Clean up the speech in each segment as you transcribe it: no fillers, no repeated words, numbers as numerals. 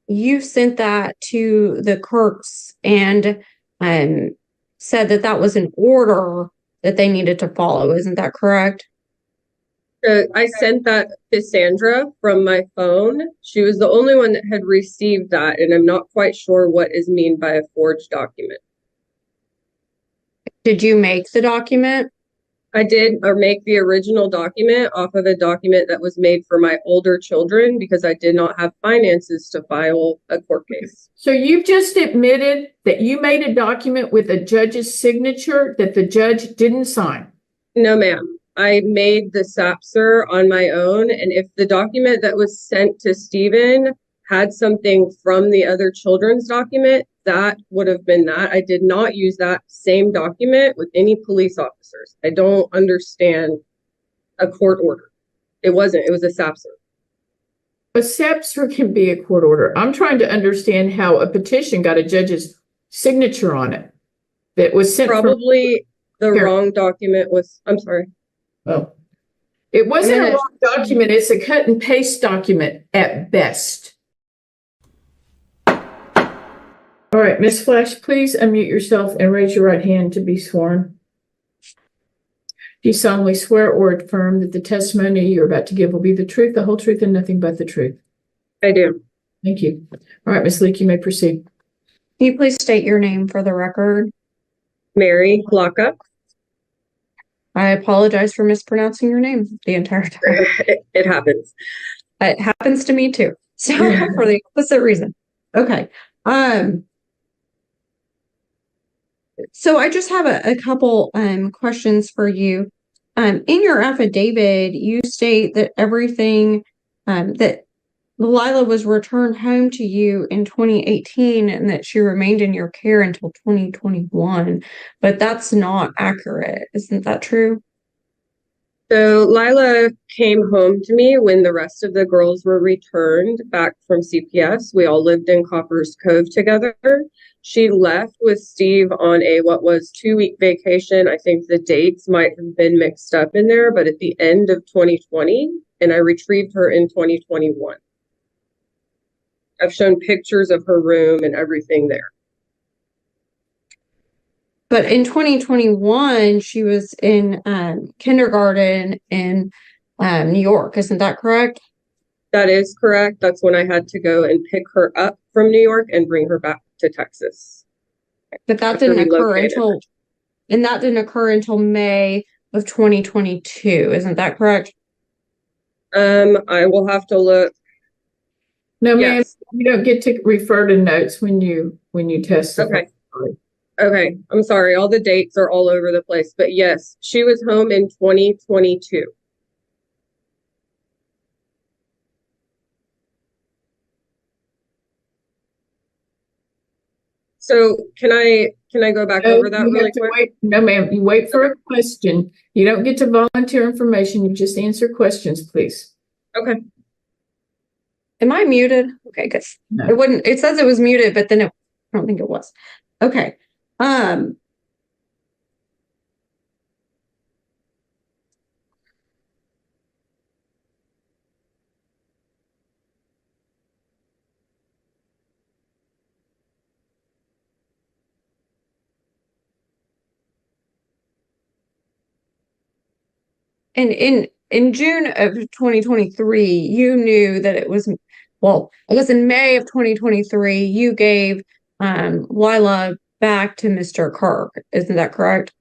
you sent that to the Kirks and said that that was an order that they needed to follow. Isn't that correct? I sent that to Sandra from my phone. She was the only one that had received that, and I'm not quite sure what is mean by a forged document. Did you make the document? I did, or make the original document off of a document that was made for my older children because I did not have finances to file a court case. So you've just admitted that you made a document with a judge's signature that the judge didn't sign? No, ma'am. I made the SAPSER on my own, and if the document that was sent to Stephen had something from the other children's document, that would have been that. I did not use that same document with any police officers. I don't understand a court order. It wasn't. It was a SAPSER. A SAPSER can be a court order. I'm trying to understand how a petition got a judge's signature on it that was sent. Probably the wrong document was, I'm sorry. Oh, it wasn't a wrong document. It's a cut and paste document at best. All right, Ms. Flash, please unmute yourself and raise your right hand to be sworn. Do you solemnly swear or affirm that the testimony you're about to give will be the truth, the whole truth, and nothing but the truth? I do. Thank you. All right, Ms. Leak, you may proceed. Can you please state your name for the record? Mary Lockup. I apologize for mispronouncing your name the entire time. It happens. It happens to me too. So for the opposite reason. Okay. So I just have a couple questions for you. In your affidavit, you state that everything that Lila was returned home to you in 2018 and that she remained in your care until 2021, but that's not accurate. Isn't that true? So Lila came home to me when the rest of the girls were returned back from CPS. We all lived in Copper's Cove together. She left with Steve on a what was 2-week vacation. I think the dates might have been mixed up in there, but at the end of 2020, and I retrieved her in 2021. I've shown pictures of her room and everything there. But in 2021, she was in kindergarten in New York. Isn't that correct? That is correct. That's when I had to go and pick her up from New York and bring her back to Texas. But that didn't occur until May of 2022. Isn't that correct? I will have to look. No, ma'am, you don't get to refer to notes when you testify. Okay. I'm sorry. All the dates are all over the place, but yes, she was home in 2022. So can I go back over that really quick? No, ma'am, you wait for a question. You don't get to volunteer information. You just answer questions, please. Okay. Am I muted? Okay, good. No. It says it was muted, but then I don't think it was. Okay. And in June of 2023, you knew that it was, well, I guess in May of 2023, you gave Lila back to Mr. Kirk. Isn't that correct?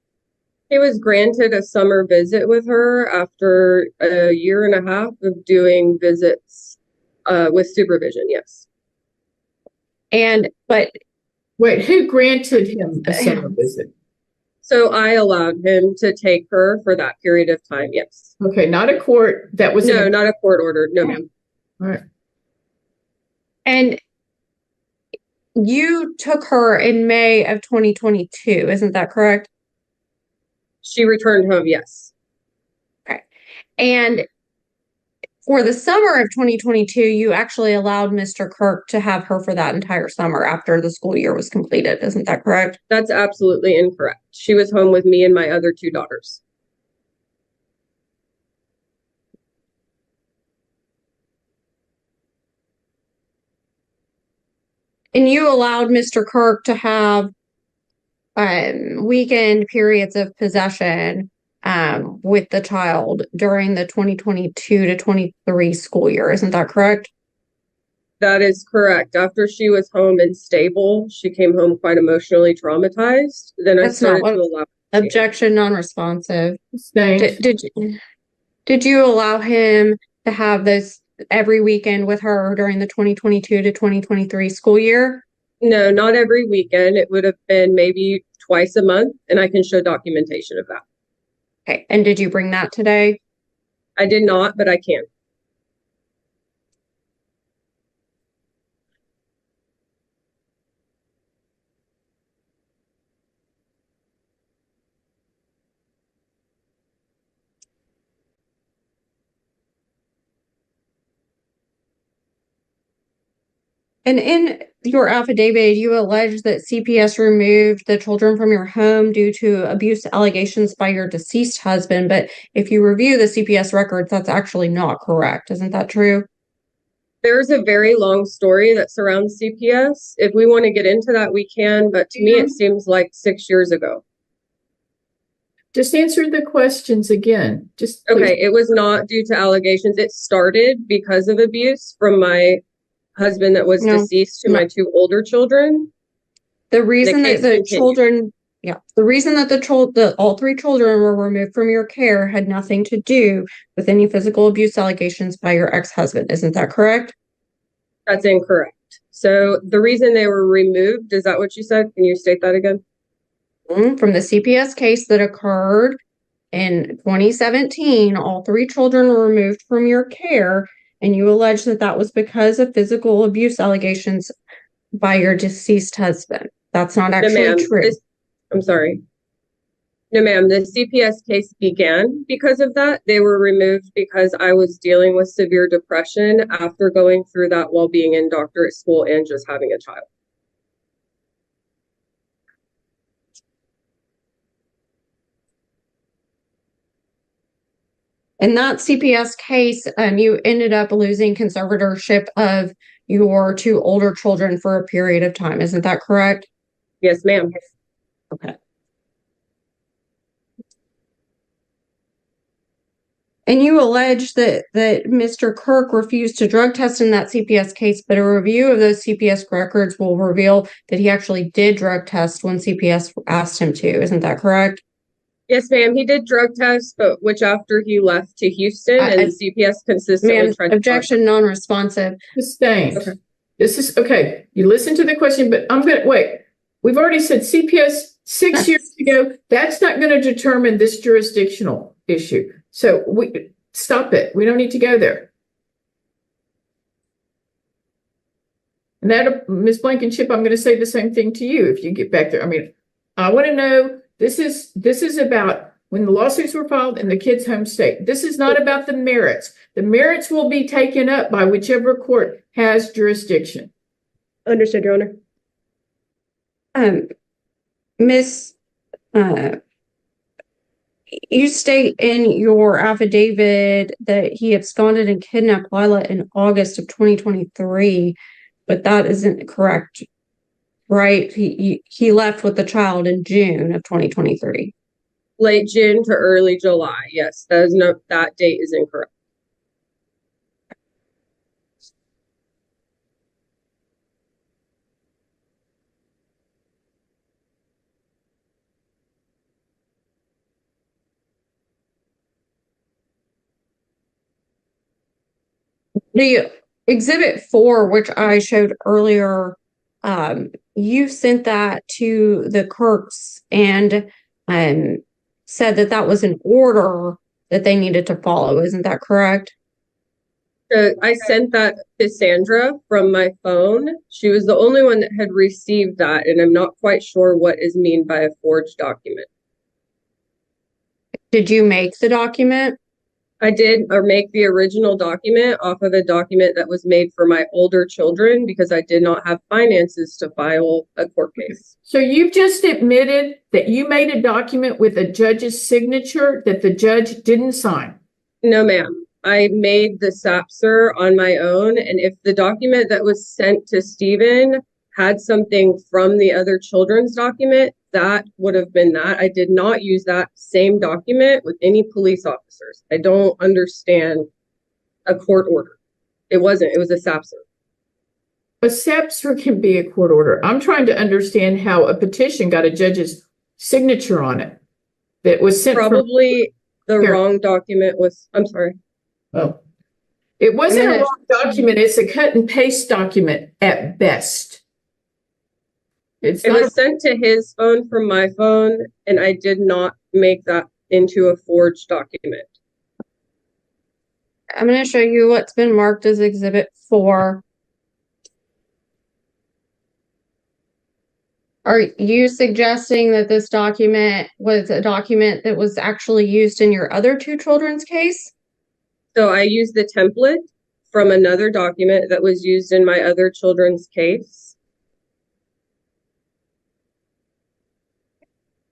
He was granted a summer visit with her after a year and a half of doing visits with supervision, yes. But wait, who granted him a summer visit? So I allowed him to take her for that period of time, yes. Okay, not a court. That was not a court order. No, ma'am. All right. And you took her in May of 2022, isn't that correct? She returned home, yes. Okay. And for the summer of 2022, you actually allowed Mr. Kirk to have her for that entire summer after the school year was completed. Isn't that correct? That's absolutely incorrect. She was home with me and my other 2 daughters. And you allowed Mr. Kirk to have weekend periods of possession with the child during the 2022 to 23 school year. Isn't that correct? That is correct. After she was home and stable, she came home quite emotionally traumatized. Then I That's not started what to allow. objection non-responsive. Sustained. Did you allow him to have those every weekend with her during the 2022 to 2023 school year? No, not every weekend. It would have been maybe twice a month, and I can show documentation of that. Okay. And did you bring that today? I did not, but I can. And in your affidavit, you allege that CPS removed the children from your home due to abuse allegations by your deceased husband. But if you review the CPS records, that's actually not correct. Isn't that true? There's a very long story that surrounds CPS. If we want to get into that, we can. But to me, it seems like 6 years ago. Just answer the questions again. Just please. Okay, it was not due to allegations. It started because of abuse from my husband that was deceased to my two older children. The reason that the children, the reason that all three children were removed from your care had nothing to do with any physical abuse allegations by your ex-husband. Isn't that correct? That's incorrect. So the reason they were removed, is that what you said? Can you state that again? From the CPS case that occurred in 2017, all three children were removed from your care, and you allege that that was because of physical abuse allegations by your deceased husband. That's not actually true. I'm sorry. No, ma'am. The CPS case began because of that. They were removed because I was dealing with severe depression after going through that while being in doctorate school and just having a child. In that CPS case, you ended up losing conservatorship of your two older children for a period of time. Isn't that correct? Yes, ma'am. Okay. And you allege that Mr. Kirk refused to drug test in that CPS case, but a review of those CPS records will reveal that he actually did drug test when CPS asked him to. Isn't that correct? Yes, ma'am. He did drug tests, but which after he left to Houston, and the CPS consistently tried to objection non-responsive. Sustained. Okay. This is okay. You listen to the question, but I'm gonna wait. We've already said CPS 6 years ago. That's not going to determine this jurisdictional issue. So we stop it. We don't need to go there. And that, Ms. Blankenship, I'm going to say the same thing to you if you get back there. I mean, I want to know. This is about when the lawsuits were filed in the kid's home state. This is not about the merits. The merits will be taken up by whichever court has jurisdiction. Understood, Your Honor. Miss, you state in your affidavit that he absconded and kidnapped Lila in August of 2023, but that isn't correct. Right? He left with the child in June of 2023. Late June to early July. Yes, that date is incorrect. The Exhibit 4, which I showed earlier, you sent that to the Kirks and said that that was an order that they needed to follow. Isn't that correct? I sent that to Sandra from my phone. She was the only one that had received that, and I'm not quite sure what is meant by a forged document. Did you make the document? I did, or make the original document off of a document that was made for my older children because I did not have finances to file a court case. So you've just admitted that you made a document with a judge's signature that the judge didn't sign? No, ma'am. I made the SAPSER on my own, and if the document that was sent to Stephen had something from the other children's document, that would have been that. I did not use that same document with any police officers. I don't understand a court order. It wasn't. It was a SAPSR. A SAPSR can be a court order. I'm trying to understand how a petition got a judge's signature on it that was sent Probably the wrong document was, I'm sorry. Oh, it wasn't a wrong document. It's a cut and paste document at best. It was sent to his phone from my phone, and I did not make that into a forged document. I'm going to show you what's been marked as Exhibit 4. Are you suggesting that this document was a document that was actually used in your other two children's case? So I used the template from another document that was used in my other children's case.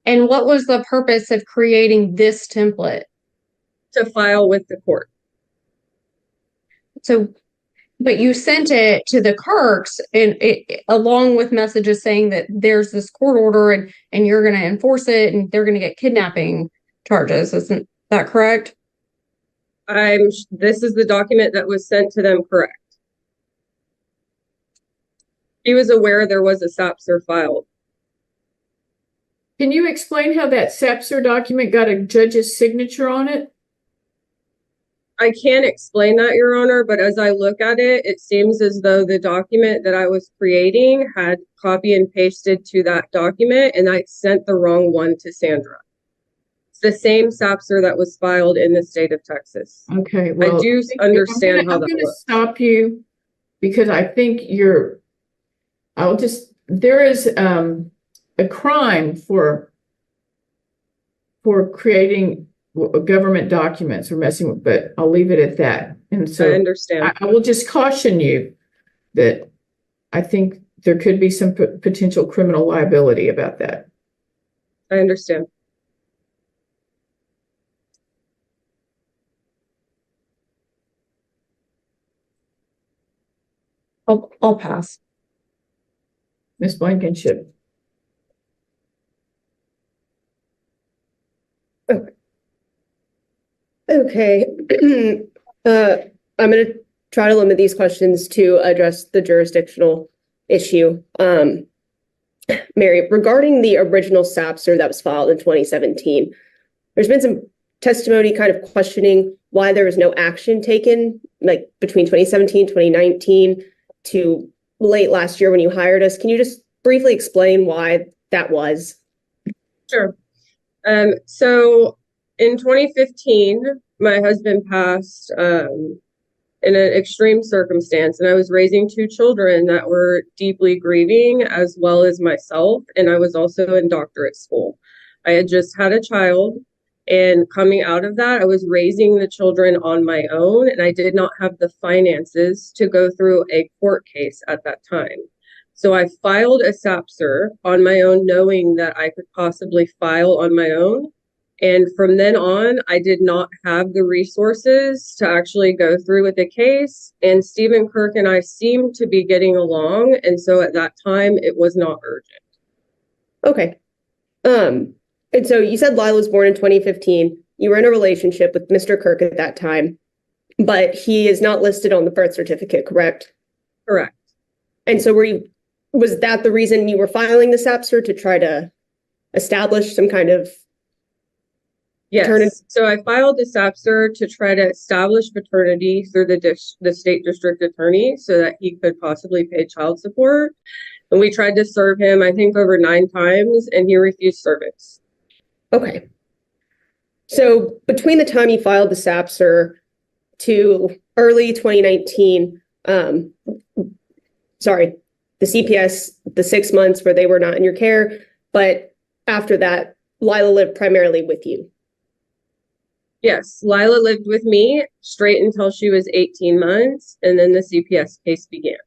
And what was the purpose of creating this template? To file with the court. So, but you sent it to the Kirks and along with messages saying that there's this court order and you're going to enforce it and they're going to get kidnapping charges. Isn't that correct? This is the document that was sent to them, correct. He was aware there was a SAPSR filed. Can you explain how that SAPSR document got a judge's signature on it? I can't explain that, Your Honor, but as I look at it, it seems as though the document that I was creating had copy and pasted to that document, and I sent the wrong one to Sandra. It's the same SAPSR that was filed in the state of Texas. Okay, well, I do understand how that works. I'm going to stop you because I think there is a crime for creating government documents or messing with, but I'll leave it at that. And so I understand. I will just caution you that I think there could be some potential criminal liability about that. I understand. I'll pass. Ms. Blankenship. Okay. I'm going to try to limit these questions to address the jurisdictional issue. Mary, regarding the original SAPSR that was filed in 2017, there's been some testimony kind of questioning why there was no action taken, like between 2017, 2019 to late last year when you hired us. Can you just briefly explain why that was? Sure. So in 2015, my husband passed in an extreme circumstance, and I was raising two children that were deeply grieving, as well as myself, and I was also in doctorate school. I had just had a child, and coming out of that, I was raising the children on my own, and I did not have the finances to go through a court case at that time. So I filed a SAPSR on my own, knowing that I could possibly file on my own. And from then on, I did not have the resources to actually go through with the case. And Stephen Kirk and I seemed to be getting along. And so at that time, it was not urgent. Okay. And so you said Lila was born in 2015. You were in a relationship with Mr. Kirk at that time, but he is not listed on the birth certificate, correct? Correct. And so was that the reason you were filing the SAPSR, to try to establish some kind of paternity? Yes. So I filed the SAPSR to try to establish paternity through the state district attorney so that he could possibly pay child support. And we tried to serve him, I think, over 9 times, and he refused service. Okay. So between the time you filed the SAPSR to early 2019, the CPS, the 6 months where they were not in your care, but after that, Lila lived primarily with you. Yes, Lila lived with me straight until she was 18 months, and then the CPS case began.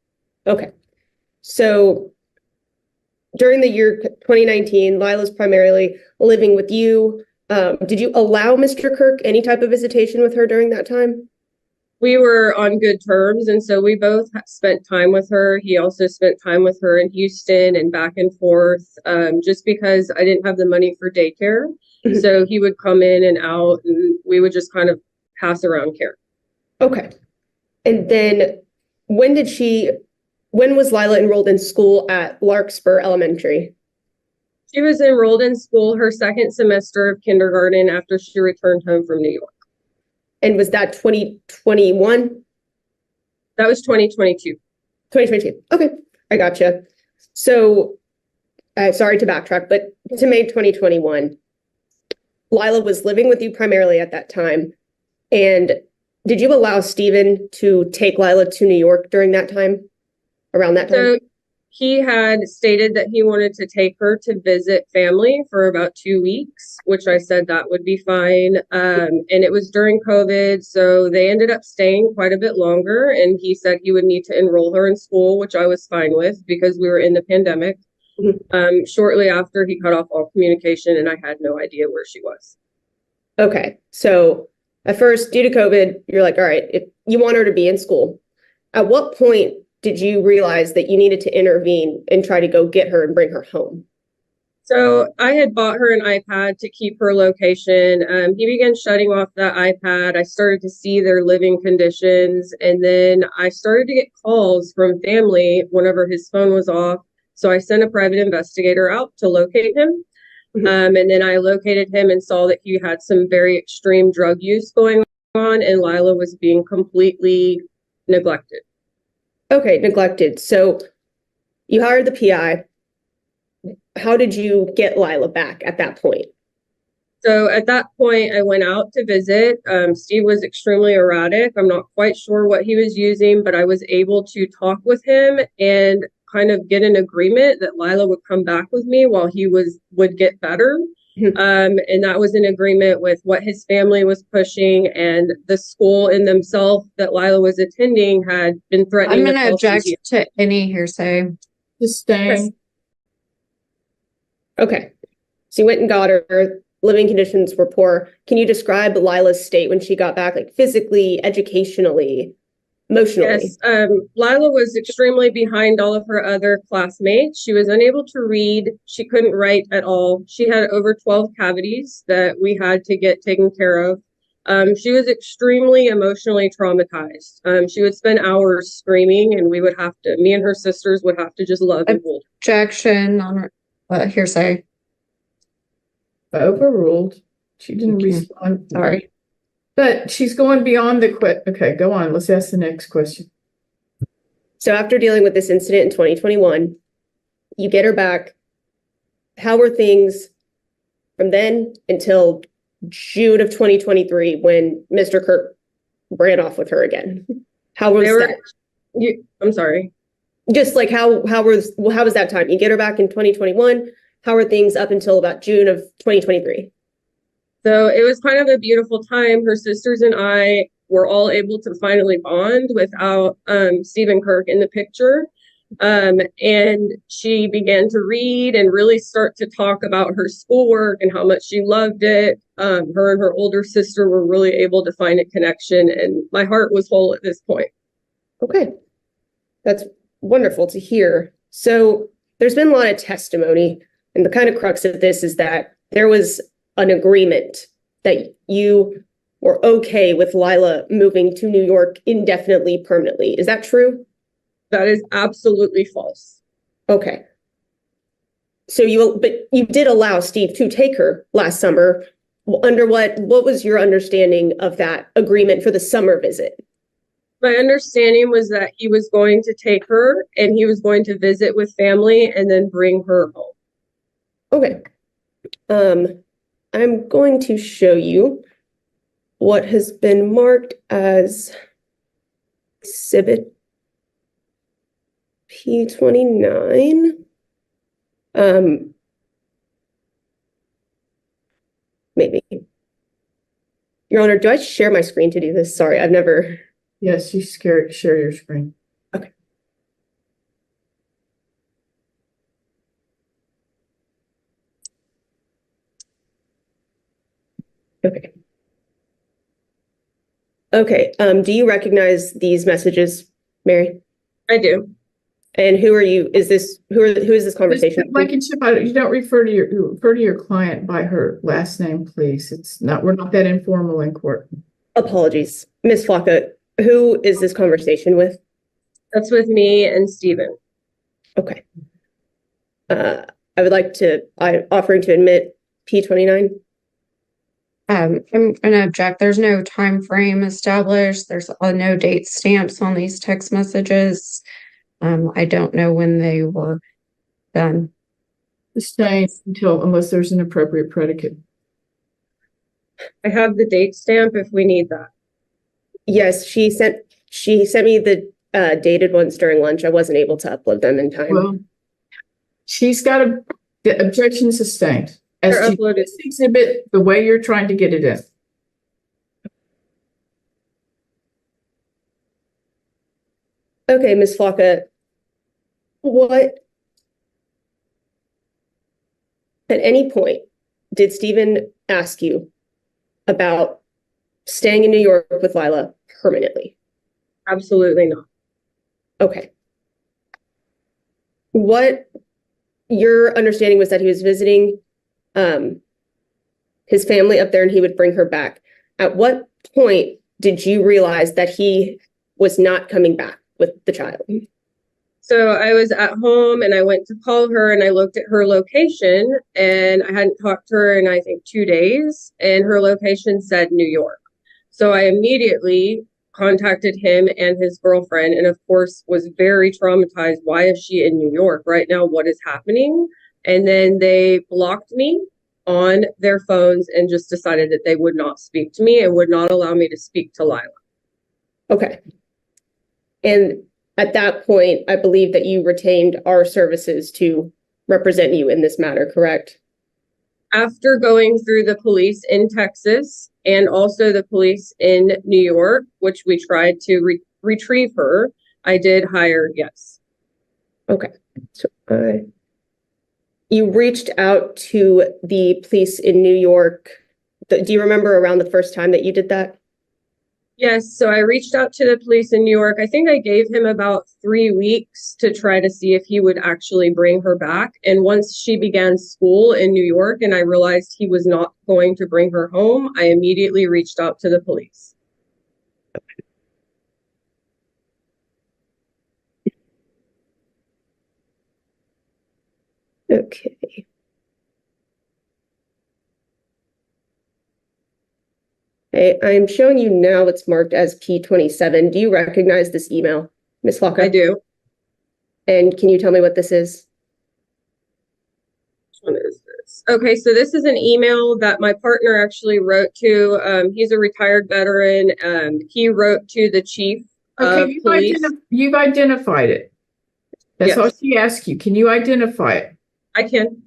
Okay. So during the year 2019, Lila's primarily living with you. Did you allow Mr. Kirk any type of visitation with her during that time? we were on good terms, and so we both spent time with her. He also spent time with her in Houston and back and forth, just because I didn't have the money for daycare. So he would come in and out, and we would just kind of pass around care. Okay. And then when was Lila enrolled in school at Larkspur Elementary? She was enrolled in school her second semester of kindergarten after she returned home from New York. And was that 2021? That was 2022. 2022. Okay, I gotcha. So, sorry to backtrack, but to May 2021, Lila was living with you primarily at that time. And did you allow Stephen to take Lila to New York during that time, around that time? So he had stated that he wanted to take her to visit family for about 2 weeks, which I said that would be fine. And it was during COVID, so they ended up staying quite a bit longer. And he said he would need to enroll her in school, which I was fine with because we were in the pandemic. Shortly after, he cut off all communication, and I had no idea where she was. Okay, so at first, due to COVID, you're like, all right, if you want her to be in school. At what point did you realize that you needed to intervene and try to go get her and bring her home? So I had bought her an iPad to keep her location. He began shutting off that iPad. I started to see their living conditions, and then I started to get calls from family whenever his phone was off. So I sent a private investigator out to locate him. And then I located him and saw that he had some very extreme drug use going on, and Lila was being completely neglected. Okay, neglected. So you hired the PI. How did you get Lila back at that point? So at that point, I went out to visit. Steve was extremely erratic. I'm not quite sure what he was using, but I was able to talk with him and kind of get an agreement that Lila would come back with me while he would get better. And that was an agreement with what his family was pushing, and the school in themselves that Lila was attending had been threatening. I'm going to object to any hearsay. Just staying. Okay. So you went and got her. Living conditions were poor. Can you describe Lila's state when she got back, like physically, educationally, emotionally? Yes, Lila was extremely behind all of her other classmates. She was unable to read. She couldn't write at all. She had over 12 cavities that we had to get taken care of. She was extremely emotionally traumatized. She would spend hours screaming, and me and her sisters would have to just love and hold. Objection on hearsay. Overruled. She didn't respond. Sorry. But she's going beyond the Okay, go on. Let's ask the next question. So after dealing with this incident in 2021, you get her back. How were things from then until June of 2023 when Mr. Kirk ran off with her again? How was that? I'm sorry. Just like how was that time? You get her back in 2021. How are things up until about June of 2023? So it was kind of a beautiful time. Her sisters and I were all able to finally bond without Stephen Kirk in the picture. And she began to read and really start to talk about her schoolwork and how much she loved it. Her and her older sister were really able to find a connection, and my heart was whole at this point. Okay. That's wonderful to hear. So there's been a lot of testimony, and the kind of crux of this is that there was an agreement that you were okay with Lila moving to New York indefinitely, permanently. Is that true? That is absolutely false. Okay. So you did allow Steve to take her last summer. Under what was your understanding of that agreement for the summer visit? My understanding was that he was going to take her and he was going to visit with family and then bring her home. Okay. I'm going to show you what has been marked as Exhibit P29. Maybe. Your Honor, do I share my screen to do this? Sorry, I've never. Yes, you share your screen. Okay. Okay. Okay. Do you recognize these messages, Mary? I do. And who are you? Who is this conversation? Blankenship, you don't refer to your client by her last name, please. We're not that informal in court. Apologies. Ms. Flocka, who is this conversation with? That's with me and Stephen. Okay. I would like to, offering to admit P29. I'm gonna object. There's no time frame established. There's no date stamps on these text messages. I don't know when they were done. Sustained unless there's an appropriate predicate. I have the date stamp if we need that. Yes, she sent me the dated ones during lunch. I wasn't able to upload them in time. Well, she's got the objection sustained. As They're to uploaded. this exhibit, the way you're trying to get it in. Okay, Ms. Flocka, at any point, did Stephen ask you about staying in New York with Lila permanently? Absolutely not. Okay. What your understanding was that he was visiting his family up there and he would bring her back. At what point did you realize that he was not coming back with the child? So I was at home and I went to call her and I looked at her location and I hadn't talked to her in I think 2 days and her location said New York. So I immediately contacted him and his girlfriend and of course was very traumatized. Why is she in New York right now? What is happening? And then they blocked me on their phones and just decided that they would not speak to me and would not allow me to speak to Lila. Okay. And at that point, I believe that you retained our services to represent you in this matter, correct? After going through the police in Texas and also the police in New York, which we tried to retrieve her, I did hire, yes. Okay. So you reached out to the police in New York. Do you remember around the first time that you did that? Yes, so I reached out to the police in New York. I think I gave him about 3 weeks to try to see if he would actually bring her back. And once she began school in New York and I realized he was not going to bring her home, I immediately reached out to the police. Okay. I'm showing you now it's marked as P27. Do you recognize this email, Ms. Flocka? I do. And can you tell me what this is? Which one is this? Okay, so this is an email that my partner actually wrote to. He's a retired veteran. He wrote to the chief of police. You've identified it. That's Yes. all she asked you. Can you identify it? I can.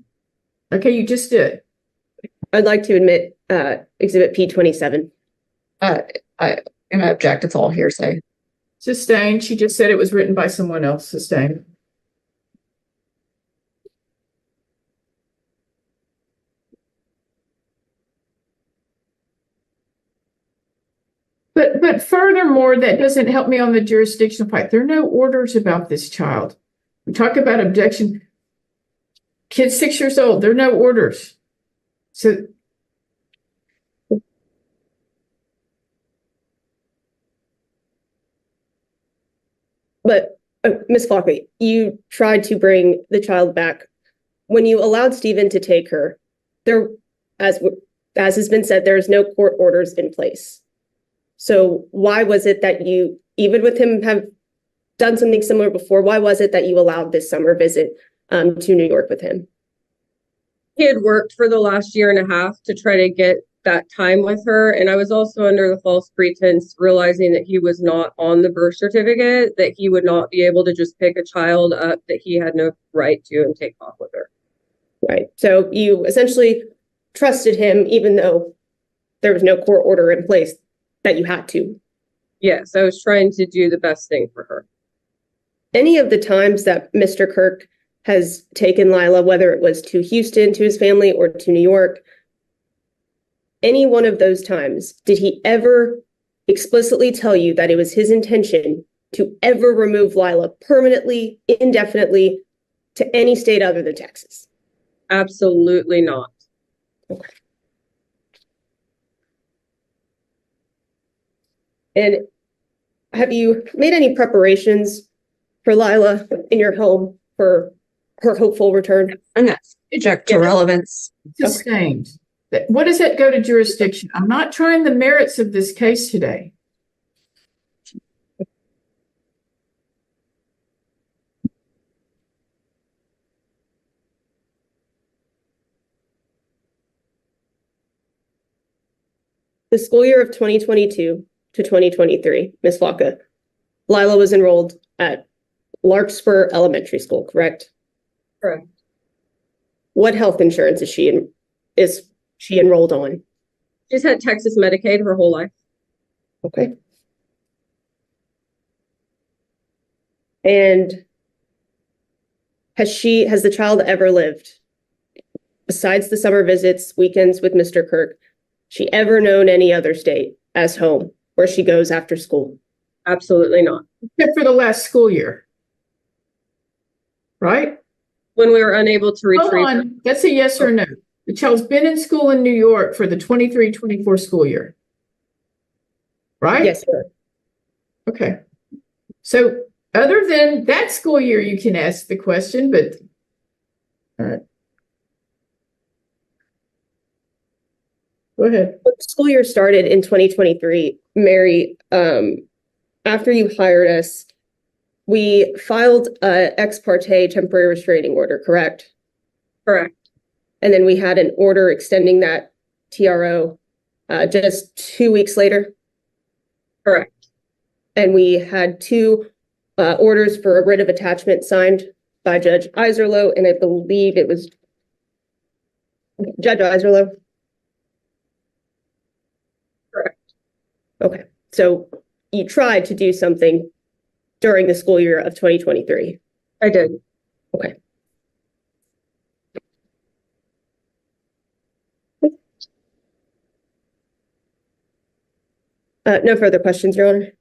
Okay, you just did. I'd like to admit Exhibit P27. I'm gonna object. It's all hearsay. Sustained. She just said it was written by someone else. Sustained. But furthermore, that doesn't help me on the jurisdictional fight. There are no orders about this child. We talk about objection. Kid's 6 years old. There are no orders. So But Ms. Flocka, you tried to bring the child back. When you allowed Stephen to take her, there, as has been said, there's no court orders in place. So why was it that you, even with him have done something similar before, why was it that you allowed this summer visit to New York with him? He had worked for the last year and a half to try to get that time with her. And I was also under the false pretense, realizing that he was not on the birth certificate, that he would not be able to just pick a child up that he had no right to and take off with her. Right. So you essentially trusted him, even though there was no court order in place that you had to. Yes, I was trying to do the best thing for her. Any of the times that Mr. Kirk has taken Lila, whether it was to Houston, to his family, or to New York, any one of those times, did he ever explicitly tell you that it was his intention to ever remove Lila permanently, indefinitely, to any state other than Texas? Absolutely not. Okay. And have you made any preparations for Lila in your home for her hopeful return? And that's subject to relevance. Sustained. What does that go to jurisdiction? I'm not trying the merits of this case today. The school year of 2022 to 2023, Ms. Flocka, Lila was enrolled at Larkspur Elementary School, correct? Correct. What health insurance is she enrolled on? She's had Texas Medicaid her whole life. Okay. And has the child ever lived, besides the summer visits, weekends with Mr. Kirk, she ever known any other state as home where she goes after school? Absolutely not. Except for the last school year. Right? When we were unable to retrieve Hold her. on. That's a yes or no. The child's been in school in New York for the 23-24 school year. Right? Yes, sir. Okay. So other than that school year, you can ask the question, but all right. Go ahead. When the school year started in 2023, Mary, after you hired us, we filed a ex parte temporary restraining order, correct? Correct. And then we had an order extending that TRO just 2 weeks later. Correct. And we had two orders for a writ of attachment signed by Judge Iserloh, and I believe it was Judge Iserloh. Correct. Okay, so you tried to do something during the school year of 2023. I did. Okay. No further questions, Your Honor.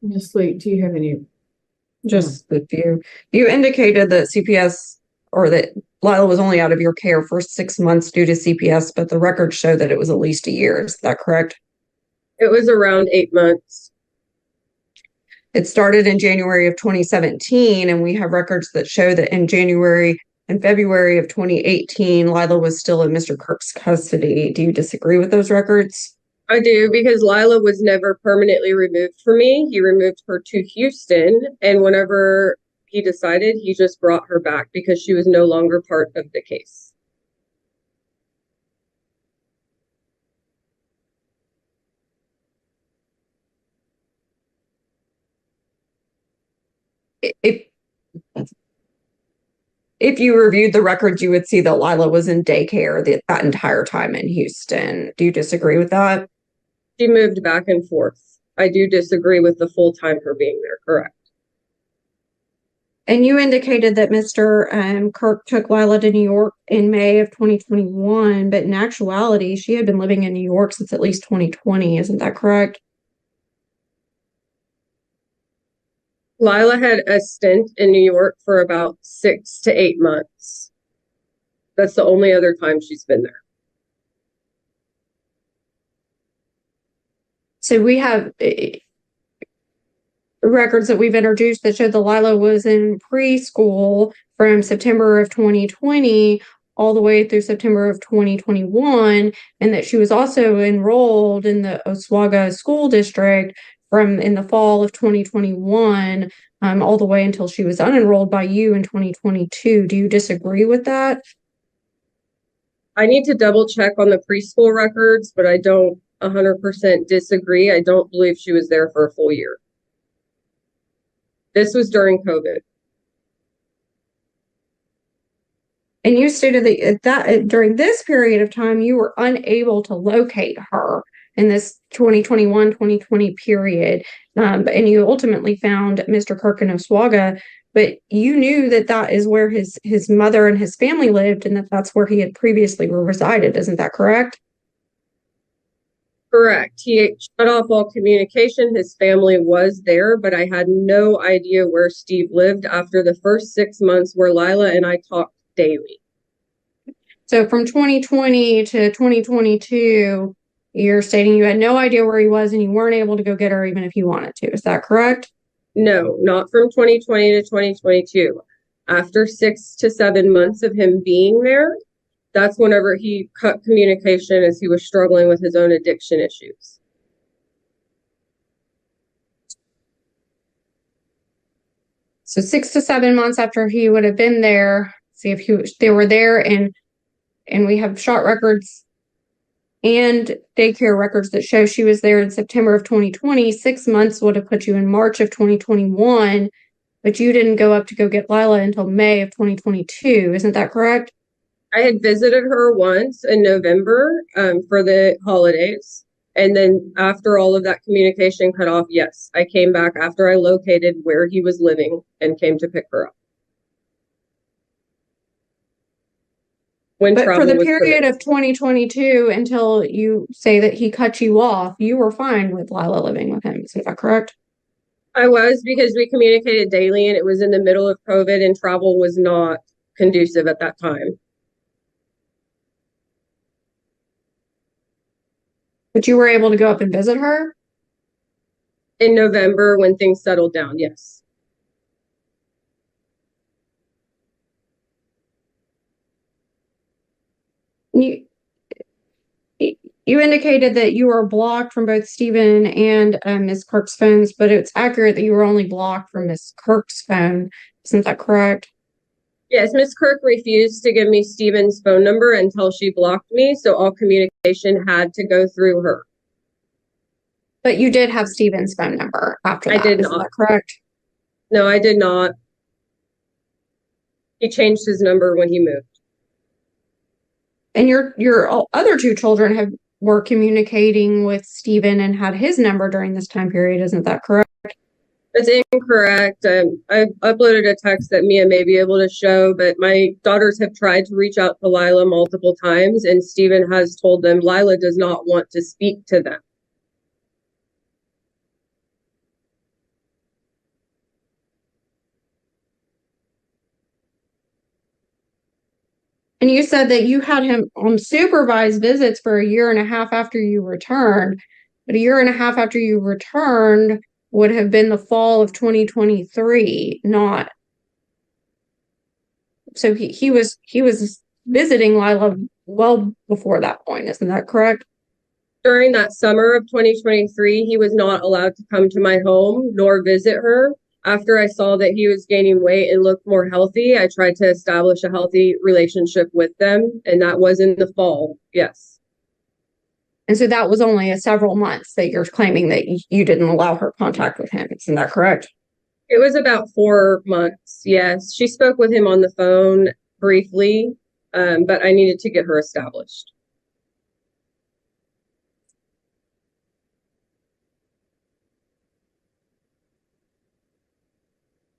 Ms. Lee, do you have any? Just a few. You indicated that CPS or that Lila was only out of your care for 6 months due to CPS, but the records show that it was at least a year. Is that correct? It was around 8 months. It started in January of 2017, and we have records that show that in January and February of 2018, Lila was still in Mr. Kirk's custody. Do you disagree with those records? I do, because Lila was never permanently removed from me. He removed her to Houston, and whenever he decided, he just brought her back because she was no longer part of the case. If you reviewed the records, you would see that Lila was in daycare that entire time in Houston. Do you disagree with that? She moved back and forth. I do disagree with the full time her being there, correct. And you indicated that Mr. Kirk took Lila to New York in May of 2021, but in actuality, she had been living in New York since at least 2020. Isn't that correct? Lila had a stint in New York for about 6 to 8 months. That's the only other time she's been there. So we have records that we've introduced that show that Lila was in preschool from September of 2020 all the way through September of 2021, and that she was also enrolled in the Oswego School District from in the fall of 2021 all the way until she was unenrolled by you in 2022. Do you disagree with that? I need to double check on the preschool records, but I don't 100% disagree. I don't believe she was there for a full year. This was during COVID. And you stated that during this period of time, you were unable to locate her in this 2021-2020 period. And you ultimately found Mr. Kirk in Oswego, but you knew that that is where his mother and his family lived, and that that's where he had previously resided. Isn't that correct? Correct. He shut off all communication. His family was there, but I had no idea where Steve lived after the first 6 months where Lila and I talked daily. So from 2020 to 2022, you're stating you had no idea where he was and you weren't able to go get her even if you wanted to. Is that correct? No, not from 2020 to 2022. After 6 to 7 months of him being there, that's whenever he cut communication as he was struggling with his own addiction issues. So 6 to 7 months after he would have been there, see if they were there, and we have shot records and daycare records that show she was there in September of 2020. 6 months would have put you in March of 2021, but you didn't go up to go get Lila until May of 2022. Isn't that correct? I had visited her once in November for the holidays. And then after all of that communication cut off, yes, I came back after I located where he was living and came to pick her up. But for the period of 2022 until you say that he cut you off, you were fine with Lila living with him. Is that correct? I was, because we communicated daily and it was in the middle of COVID and travel was not conducive at that time. But you were able to go up and visit her? In November when things settled down, yes. You indicated that you were blocked from both Stephen and Ms. Kirk's phones, but it's accurate that you were only blocked from Ms. Kirk's phone. Isn't that correct? Yes, Ms. Kirk refused to give me Stephen's phone number until she blocked me, so all communication had to go through her. But you did have Stephen's phone number after that. I did Isn't not. that correct? No, I did not. He changed his number when he moved. And your other two children were communicating with Stephen and had his number during this time period. Isn't that correct? That's incorrect. I uploaded a text that Mia may be able to show, but my daughters have tried to reach out to Lila multiple times, and Stephen has told them Lila does not want to speak to them. And you said that you had him on supervised visits for a year and a half after you returned, but a year and a half after you returned would have been the fall of 2023, not. So he was visiting Lila well before that point, isn't that correct? During that summer of 2023, he was not allowed to come to my home nor visit her. After I saw that he was gaining weight and looked more healthy, I tried to establish a healthy relationship with them, and that was in the fall, yes. And so that was only several months that you're claiming that you didn't allow her contact with him. Isn't that correct? It was about 4 months, yes. She spoke with him on the phone briefly, but I needed to get her established.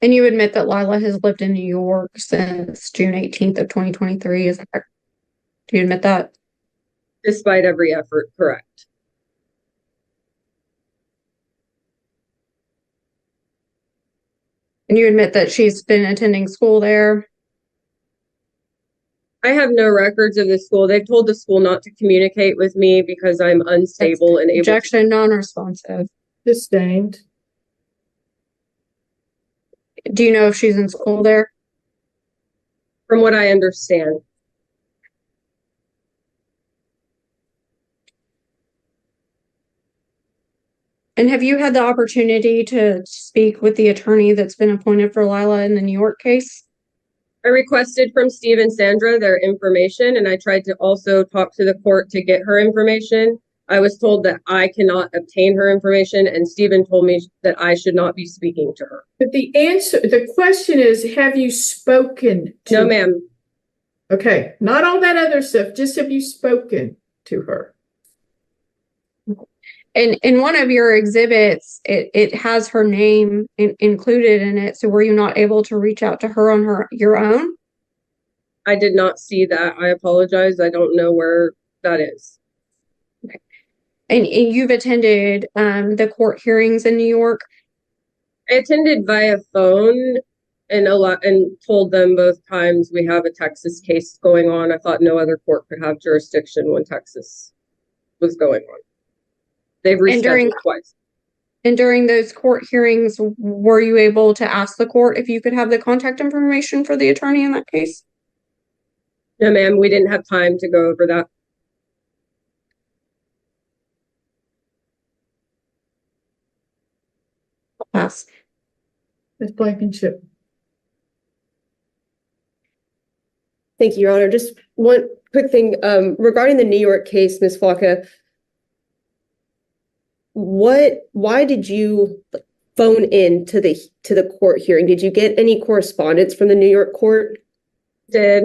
And you admit that Lila has lived in New York since June 18th of 2023, is that correct? Do you admit that? Despite every effort, correct. And you admit that she's been attending school there? I have no records of the school. They've told the school not to communicate with me because I'm unstable and able to. Objection, non-responsive. Sustained. Do you know if she's in school there? From what I understand. And have you had the opportunity to speak with the attorney that's been appointed for Lila in the New York case? I requested from Steve and Sandra their information, and I tried to also talk to the court to get her information. I was told that I cannot obtain her information, and Stephen told me that I should not be speaking to her. But the question is, have you spoken to No, ma'am. Okay, not all that other stuff, just have you spoken to her? And in one of your exhibits, it has her name included in it. So were you not able to reach out to her on your own? I did not see that. I apologize. I don't know where that is. And you've attended the court hearings in New York? I attended via phone and told them both times we have a Texas case going on. I thought no other court could have jurisdiction when Texas was going on. They've rescheduled twice. And during those court hearings, were you able to ask the court if you could have the contact information for the attorney in that case? No, ma'am, we didn't have time to go over that. I'll pass. Ms. Blankenship. Thank you, Your Honor. Just one quick thing regarding the New York case, Ms. Flocka. Why did you phone in to the court hearing? Did you get any correspondence from the New York court? I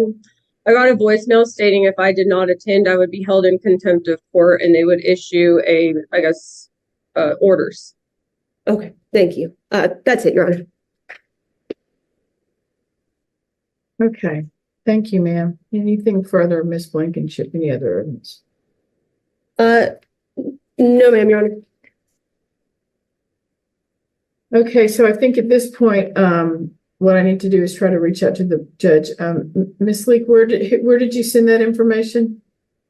got a voicemail stating if I did not attend, I would be held in contempt of court and they would issue orders. Okay, thank you. That's it, Your Honor. Okay, thank you, ma'am. Anything further, Ms. Blankenship? Any other evidence? No, ma'am, Your Honor. Okay, so I think at this point, what I need to do is try to reach out to the judge. Ms. Leek, where did you send that information?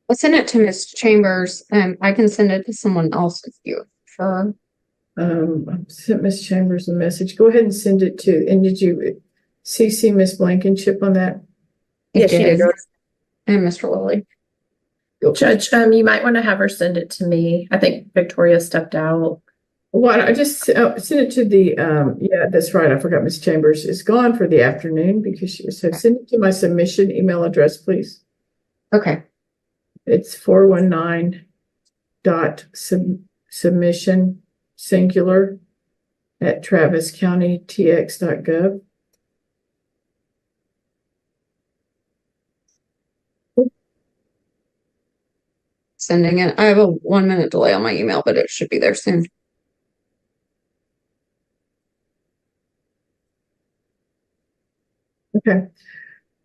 I sent it to Ms. Chambers, and I can send it to someone else if you prefer. I sent Ms. Chambers a message. Go ahead and send it to, and did you CC Ms. Blankenship on that? Yes, she did. And Mr. Lilly. Judge, you might want to have her send it to me. I think Victoria stepped out. Well, I just sent it to the, yeah, that's right. I forgot Ms. Chambers is gone for the afternoon because she was, so send it to my submission email address, please. Okay. It's 419.submission singular at traviscountystx.gov. Sending it. I have a 1 minute delay on my email, but it should be there soon. Okay.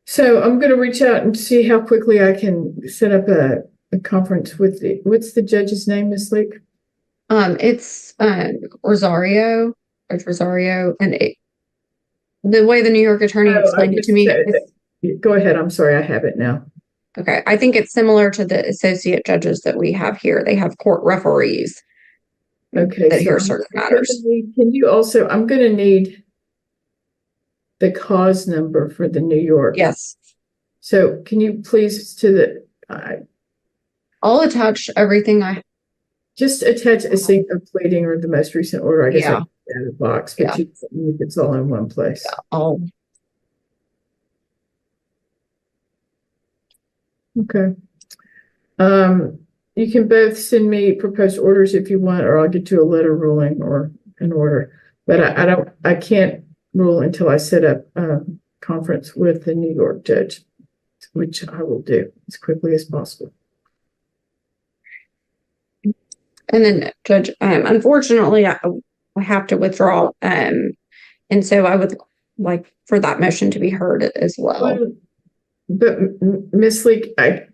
So I'm going to reach out and see how quickly I can set up a conference with what's the judge's name, Ms. Leek? It's Rosario, Judge Rosario, and the way the New York attorney explained it to me. Go ahead. I'm sorry. I have it now. Okay. I think it's similar to the associate judges that we have here. They have court referees. Okay. That hear certain matters. Can you also, I'm going to need the cause number for the New York. Yes. So can you please I'll attach everything I just attach a single pleading or the most recent order. I guess I can put in the box, but it's all in one place. Yeah, okay. You can both send me proposed orders if you want, or I'll get you a letter ruling or an order. But I can't rule until I set up a conference with the New York judge, which I will do as quickly as possible. And then, Judge, unfortunately, I have to withdraw, and so I would like for that motion to be heard as well. But Ms. Leek, I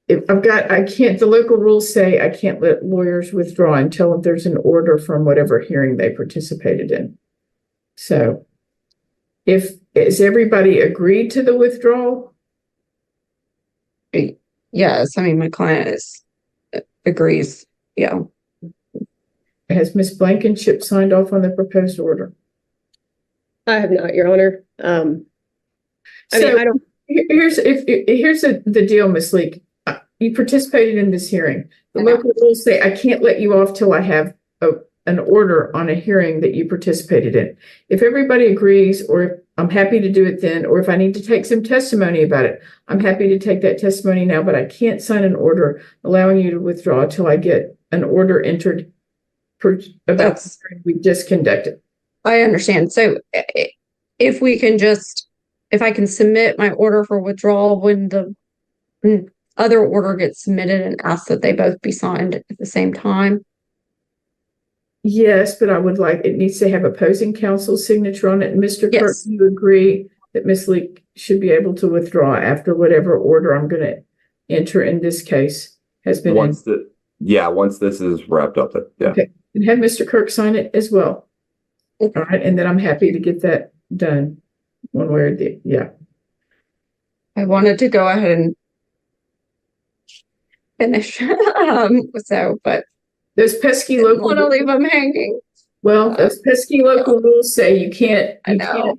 can't. The local rules say I can't let lawyers withdraw until there's an order from whatever hearing they participated in. So, is everybody agreed to the withdrawal? Yes, I mean my client agrees. Yeah. Has Ms. Blankenship signed off on the proposed order? I have not, Your Honor. Here's the deal, Ms. Leek. You participated in this hearing. The local rules say I can't let you off till I have an order on a hearing that you participated in. If everybody agrees, or if I'm happy to do it then, or if I need to take some testimony about it, I'm happy to take that testimony now, but I can't sign an order allowing you to withdraw till I get an order entered about the hearing we just conducted. I understand. So if I can submit my order for withdrawal when the other order gets submitted and ask that they both be signed at the same time. Yes, but I would like, it needs to have opposing counsel's signature on it. And Mr. Kirk, Yes. you agree that Ms. Leek should be able to withdraw after whatever order I'm going to enter in this case has been Yeah, once this is wrapped up, yeah. Okay. And have Mr. Kirk sign it as well. Okay. All right, and then I'm happy to get that done one way or the, yeah. I wanted to go ahead and finish. But Those pesky I local, want to leave them hanging. well, those pesky local rules say you can't I know.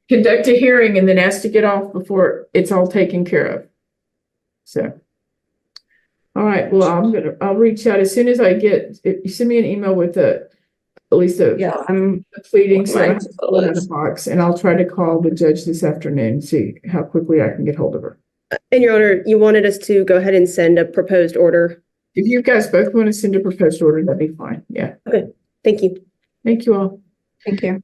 conduct a hearing and then ask to get off before it's all taken care of. So, all right, well, I'll reach out as soon as I get, if you send me an email with at least Yeah, I'm a pleading, so I Mine have to put it in the box, and I'll try to call the judge this afternoon, see how quickly I can get hold of her. And Your Honor, you wanted us to go ahead and send a proposed order. If you guys both want to send a proposed order, that'd be fine. Yeah. Okay, thank you. Thank you all. Thank you.